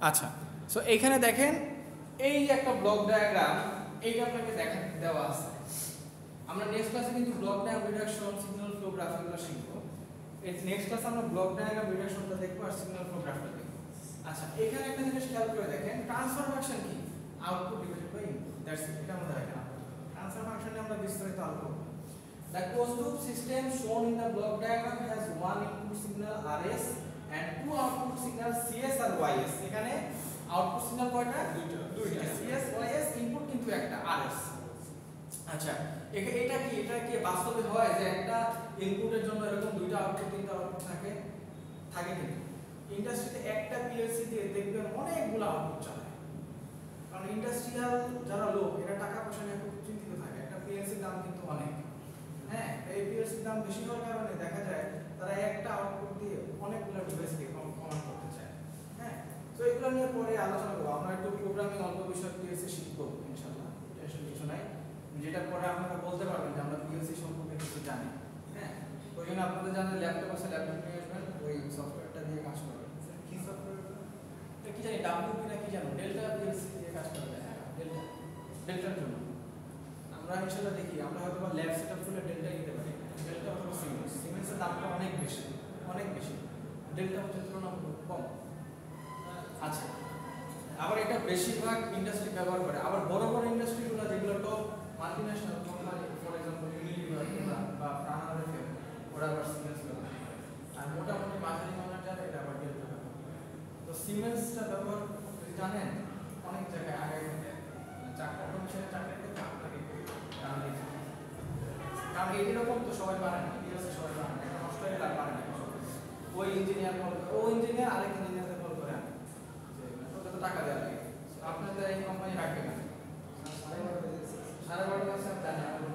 আচ্ছা সো এইখানে দেখেন এই যে একটা ব্লক ডায়াগ্রাম, এইটা আপনাকে দেখেন দেওয়া আছে। আমরা নেক্সট ক্লাসে কিন্তু block diagram reduction signal flow গ্রাফগুলো শিখবো। এই নেক্সট ক্লাসে আমরা ব্লক ডায়াগ্রাম রিডাকশনটা দেখবো আর সিগন্যাল ফ্লো গ্রাফটা দেখবো। আচ্ছা এখানে একটা জিনিস খেয়াল করে দেখেন ট্রান্সফার ফাংশন কি, output divided by input, that's it. এটা আমাদের এখানে ট্রান্সফার ফাংশনে আমরা বিস্তারিত আলোচনা করব। The closed loop system shown in the block diagram has one input signal RS and two output signals CS R YS। এখানে আউটপুট সিগন্যাল কয়টা, দুইটা CS YS, ইনপুট কিন্তু একটা RS। আচ্ছা এটা কি বাস্তবে হয় যে একটা ইনপুটের জন্য এরকম দুইটা আউটপুট তিনটা আউটপুট থাকে কিন্তু ইন্ডাস্ট্রিতে একটা পিএলসি দিয়ে দেখবেন অনেকগুলো আউটপুট চালায়, কারণ ইন্ডাস্ট্রিয়াল যারা লোক এরা টাকা পয়সা নিয়ে খুব চিন্তিত থাকে, একটা পিএলসির দাম কিন্তু অনেক হ্যাঁ। এই পিএলসির দাম বেশি হওয়ার কারণে দেখা যায় তারা একটা আউটপুট দিয়ে অনেকগুলো ডিভাইসকে কমান্ড করতে চায় হ্যাঁ। তো এগুলো নিয়ে পরে আলোচনা করব, আমরা একটু প্রোগ্রামিং অল্প বিষয় পিএলসি শিখব ইনশাআল্লাহ, টেনশন কিছু নাই, যেটা পরে আপনারা বলতে পারবেন যে আমরা পিএলসি সম্পর্কে কিছু জানি হ্যাঁ। ওই জন্য আপনাদের জানেন ল্যাপটপ আছে, ল্যাপটপ নিয়ে আসবেন, ওই সফটওয়্যারটা দিয়ে কাজ করবেন। কি সফটওয়্যার কি জানি ডাব্লিউপি না কি জানো, ডেল্টা পিএলসি দিয়ে কাজ করা যায় হ্যাঁ, ডেল্টার জন্য আমরা ইনশাআল্লাহ দেখি, আমরা হয়তো বা ল্যাব সেটআপ খুলে ডেল্টা নিতে পারি, ডেল্টা অথবা সিমেন্সের দামটা অনেক বেশি, ডেল্টা হচ্ছে তুলনামূলক কম। আচ্ছা আবার এটা বেশিরভাগ ইন্ডাস্ট্রি ব্যবহার করে, আবার বড় বড় ইন্ডাস্ট্রিগুলো যেগুলো top multinational company for example Unilever বা প্রাণারে ওরা আবার সিমেন্স ব্যবহার করে, আর মোটামুটি মাঝারি মানের যারা এটা আবার ডেল্টা ব্যবহার করে। তো সিমেন্সটা ব্যবহার জানেন অনেক জায়গায় আগে চাকরি অটোমেশনের চাকরিতে আপনাকে কারণ এইরকম তো সবাই পারে না, সবাই পারে না, একটা নষ্ট হয়ে পারে না, ওই ইঞ্জিনিয়ার কল করে, ও ইঞ্জিনিয়ার আরেক ইঞ্জিনিয়ারকে কল করে আনে যে তোকে তো টাকা দেওয়া লাগে, আপনাদের এই কোম্পানি রাখবে না 12:30 আছে জানি আমরা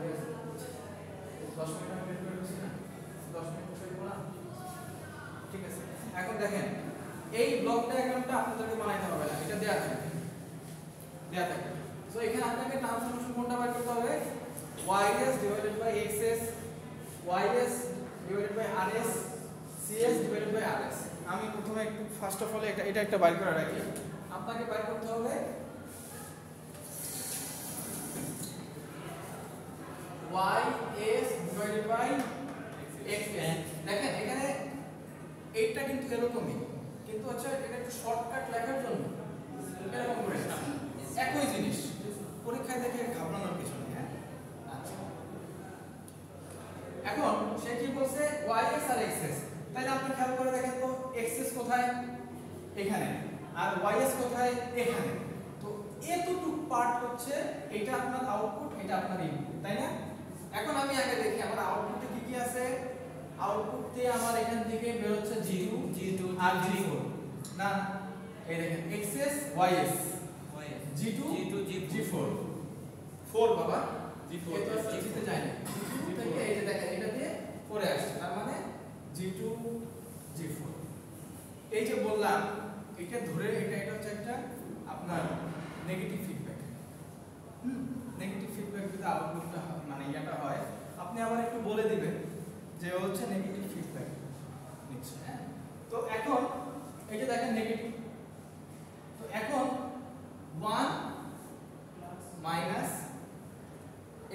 10 মিনিট আমি বের করে দিচ্ছি না, 10 মিনিট বসে দিব না ঠিক আছে। এখন দেখেন এই ব্লক ডায়াগ্রামটা আপনাদেরকে বানাইতে হবে না, এটা দেয়া থাকে সো এখানে আপনাকে ট্রান্সফরমেশন কোনটা বের করতে হবে, ys divided by xs, ys divided by rs, cs divided by rs। আমি প্রথমে একটু ফার্স্ট অফ অল এটা একটা বাইর করে রাখি, আপনাকে বাইর করতে হবে ys divided by xs। দেখেন এখানে এইটা কিন্তু এরকমই, কিন্তু আচ্ছা এটা একটু শর্টকাট লেখার জন্য এরকম করে একই জিনিস পরীক্ষায় দেখে ঘাবড়ানোর কিছু নেই হ্যাঁ। আচ্ছা এখন সে কি বলছে ys আর xs, তাহলে আপনি খেয়াল করে দেখেন তো xs কোথায়, এখানে, আর ys কোথায়, এখানে। তো এতটুকু পার্ট হচ্ছে এটা আপনার আউটপুট, এটা আপনার ইনপুট, তাই না? এখন আমি আগে দেখি আমার আউটপুটে কি কি আছে। আউটপুটে আমার এখান থেকে বের হচ্ছে G2 আর G4 না এই দেখেন xs ys g2 g4 4 বাবা g4 এটা জিতে যায় না g2 থেকে এই যে দেখেন এটা দিয়ে 4 এ আসছে তার মানে g2 g4 এই যে বললাম এটা ধরে এটা হচ্ছে একটা আপনার নেগেটিভ ফিডব্যাক নেগেটিভ ফিডব্যাক যদি আউটপুটটা মানে এটা হয় আপনি আবার একটু বলে দিবেন যে হচ্ছে নেগেটিভ ফিডব্যাক নিচ্ছে হ্যাঁ তো এখন এই যে দেখেন নেগেটিভ তো এখন 1 মাইনাস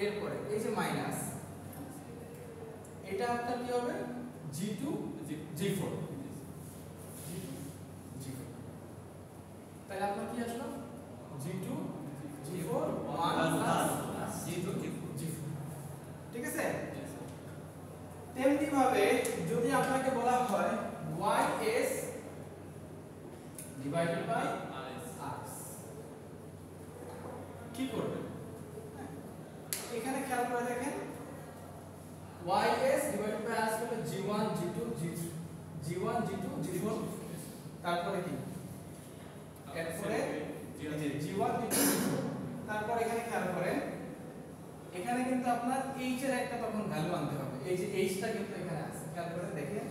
এরপরে এই যে মাইনাস এটা আপনার কি হবে g2 g4 তাহলে আপনার কি আসলো g2 g4 1 plus g2 g4 ঠিক আছে তেমনি ভাবে যদি আপনাকে বলা হয় ys ডিভাইডেড বাই rs কি করবেন এখানে খেয়াল করে দেখেন ys ডিভাইডেড বাই rs হলো g1 g2 g3 g1 g2 g4 তারপরে কি এরপরে g1 g2 তারপর এখানে খেয়াল করেন এখানে কিন্তু আপনার h এর একটা তখন ভ্যালু আনতে হবে এই যে h টা কিন্তু এখানে আছে খেয়াল করে দেখেন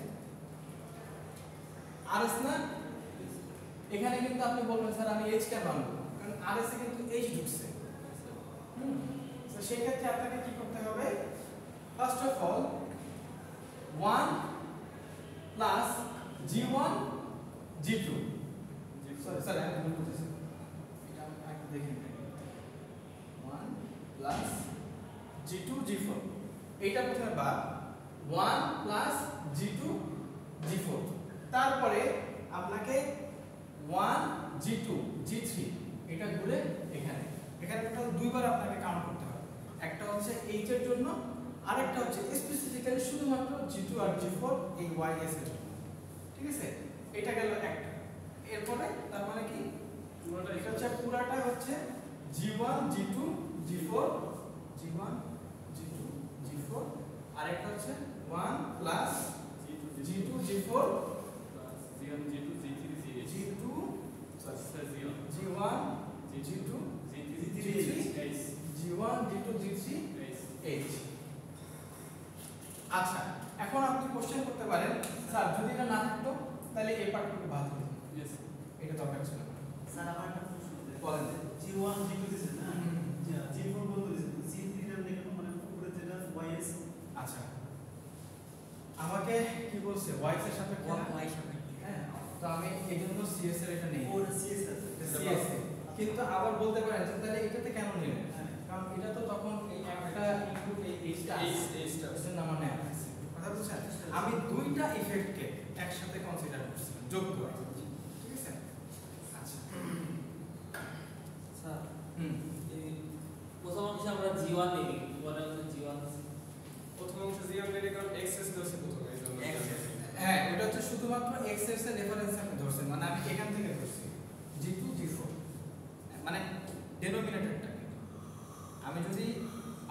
rs না এখানে কিন্তু আপনি বলবেন স্যার আমি h কেন আনবো কারণ rs এ কিন্তু h ঢুকছে তো সেই ক্ষেত্রে আপনাকে কি করতে হবে first of all 1 plus g1 g2 sorry আমি ভুল করতেছি এটা আমি একটু দেখে নিই 1 প্লাস g2 g4 এইটা প্রথমে বাদ 1 প্লাস g2 g4 তারপরে আপনাকে 1 g2 g3 এটা ঘুরে এখানে টোটাল দুইবার আপনাকে কাউন্ট করতে হবে একটা হচ্ছে h এর জন্য আরেকটা হচ্ছে স্পেসিফিক্যালি শুধুমাত্র g2 আর g4 এই ys এর জন্য ঠিক আছে এটা গেল একটা এরপরে তার মানে কি এটা হচ্ছে পুরাটা হচ্ছে g1 g2 g4 g1 g2 g4 আর একটা হচ্ছে 1 plus g2 g4 g1 g2 g3 g2 g1 g2 g3 g1 g2 g3 h আচ্ছা এখন আপনি কোশ্চেন করতে পারেন স্যার যদি এটা না থাকতো তাহলে এই পার্টটুকু বাদ হতো এটা দরকার ছিল না স্যার আমার একটা প্রশ্ন বলেন g1 g2 দিছেন না g4 বলতে দিছেন g3 এর দেখুন মানে উপরে যেটা ys আচ্ছা আমাকে কি বলছে y এর সাথে কোন y সাথে হ্যাঁ তো আমি এইজন্য cs এর এটা নেই ওর cs আছে cs কিন্তু আবার বলতে পারেন যে তাহলে এটাতে কেন নিলেন কারণ এটা তো তখন এই একটা ইনপুট এই এইচটা আছে না মানে কথা বুঝছেন আমি দুইটা ইফেক্টকে একসাথে কনসিডার করছি যোগ করে ঠিক আছে আচ্ছা স্যার এই প্রথম অংশে আমরা g1 নেই পরে আমরা g1 প্রথম অংশ g1 নেই কারণ এক্সেস দোষে প্রথমে এইজন্য হ্যাঁ এটা হচ্ছে শুধুমাত্র x এর রেফারেন্স আপনি ধরছেন মানে আমি এখান থেকে ধরছি g2 g4 মানে ডেনোমিনেটরটা আমি যদি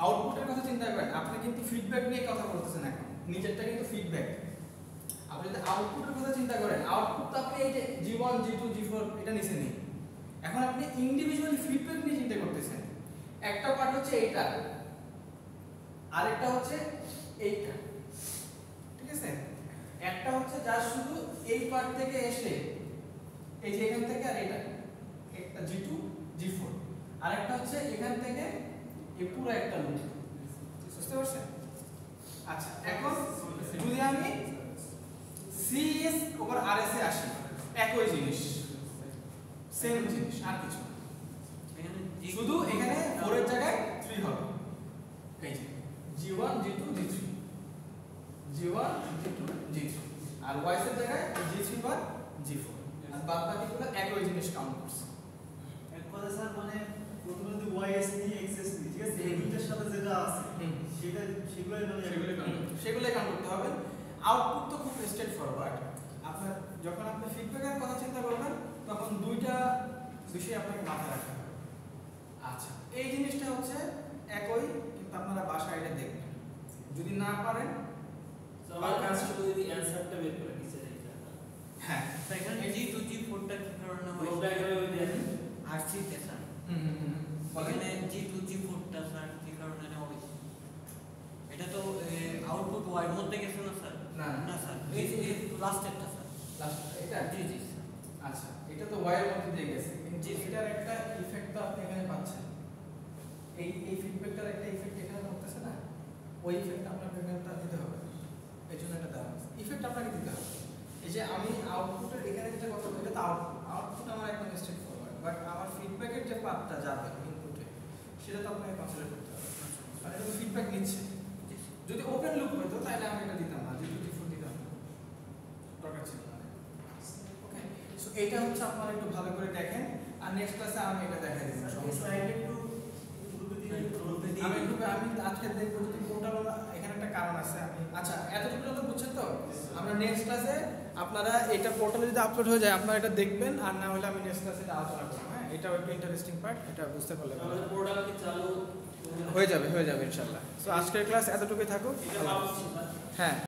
আউটপুটের কথা চিন্তা করেন আপনি কিন্তু ফিডব্যাক নিয়ে কথা বলতেছেন এখন নিচেরটা কিন্তু ফিডব্যাক আপনি যদি আউটপুটের কথা চিন্তা করেন আউটপুট তো আপনি এই যে g1 g2 g4 এটা নিচে নেই এখন আপনি ইন্ডিভিজুয়ালি ফিডব্যাক নিয়ে চিন্তা করতেছেন একটা পার্ট হচ্ছে এইটা আরেকটা হচ্ছে এইটা ঠিক আছে একটা হচ্ছে যা শুধু এই পার্ট থেকে এসে এই যে এখান থেকে আর এটা একটা g2 g4 আরেকটা হচ্ছে এখান থেকে এই পুরো একটা লুপ বুঝতে পারছেন আচ্ছা এখন যদি আমি cs ওভার rs এ আসি একই জিনিস সেম জিনিস আর কিছু না শুধু এখানে 4 এর জায়গায় 3 হবে এই যে g1 g2 g3 g1 g2 g3 আর y এর জায়গায় g3 বার g4 আর বাদ বাকিগুলো একই জিনিস কাউন্ট করছে এক কথা স্যার মানে প্রথমে যদি ys নিয়ে xs নিয়ে ঠিক আছে এই দুইটার সাথে যেটা আছে সেগুলোই মানে সেগুলোই কাউন্ট করতে হবে আউটপুট তো খুব স্ট্রেট ফরওয়ার্ড আপনার যখন আপনি ফিডব্যাকের কথা চিন্তা করবেন তখন দুইটা বিষয় আপনাকে মাথায় রাখতে হবে আচ্ছা এই জিনিসটা হচ্ছে একই কিন্তু আপনারা বাসায় এটা দেখবেন যদি না পারেন আমার কাজ শুধু যদি অ্যানসারটা বের করে নিচে হ্যাঁ এখানে G2 G4 টা কি কারণে হয় ব্লক ডায়াগ্রামে দেখেন RC তে স্যার বলেন এখানে G2 G4 টা স্যার কি কারণে নেওয়া হয়েছে এটা তো আউটপুট ওয়াই মধ্যে গেছে না স্যার না। না স্যার এই লাস্টেরটা স্যার লাস্ট এটা জি জি স্যার আচ্ছা এটা তো ওয়াইয়ের মধ্যে দিয়ে গেছে কিন্তু জি। এটার একটা ইফেক্ট তো আপনি এখানে পাচ্ছেন এই ফিডব্যাকটার একটা ইফেক্ট এখানে করতেছে না ওই ইফেক্ট আপনার পেমেন্টটা দিতে হবে এই জন্য এটা দেওয়া আছে ইফেক্ট আপনাকে দিতে হবে এই যে আমি আউটপুটের এখানে যেটা কথা বলি এটা তো আউটপুট আমার একদম স্ট্রেট ফরওয়ার্ড বাট আমার ফিডব্যাকের যে পার্টটা যাবে ইনপুটে সেটা তো আপনাকে কনসিডার করতে হবে আর এটা ফিডব্যাক নিচ্ছে যদি ওপেন লুপ হতো তাহলে আমি এটা দিতাম না যেহেতু ডিফল্ট দিতাম না দরকার ছিল না ওকে সো এটা হচ্ছে আপনারা একটু ভালো করে দেখেন আর নেক্সট ক্লাসে আমি এটা দেখাই দেব স্লাইড একটু গ্রুপে দিয়ে আমি আজকে দেখবো যদি পোর্টাল এখানে একটা কারণ আছে আমি আচ্ছা এতটুকু তো বুঝছেন তো আমরা নেক্সট ক্লাসে আপনারা এটা পোর্টালে যদি আপলোড হয়ে যায় আপনারা এটা দেখবেন আর না হলে আমি নেক্সট ক্লাসে এটা আলোচনা করবো হ্যাঁ এটাও একটু ইন্টারেস্টিং পার্ট এটা বুঝতে পারলে ভালো। আমাদের পোর্টাল কি চালু হয়ে যাবে ইনশাআল্লাহ সো আজকের ক্লাস এতটুকুই থাকুক এটা ভাবছি স্যার হ্যাঁ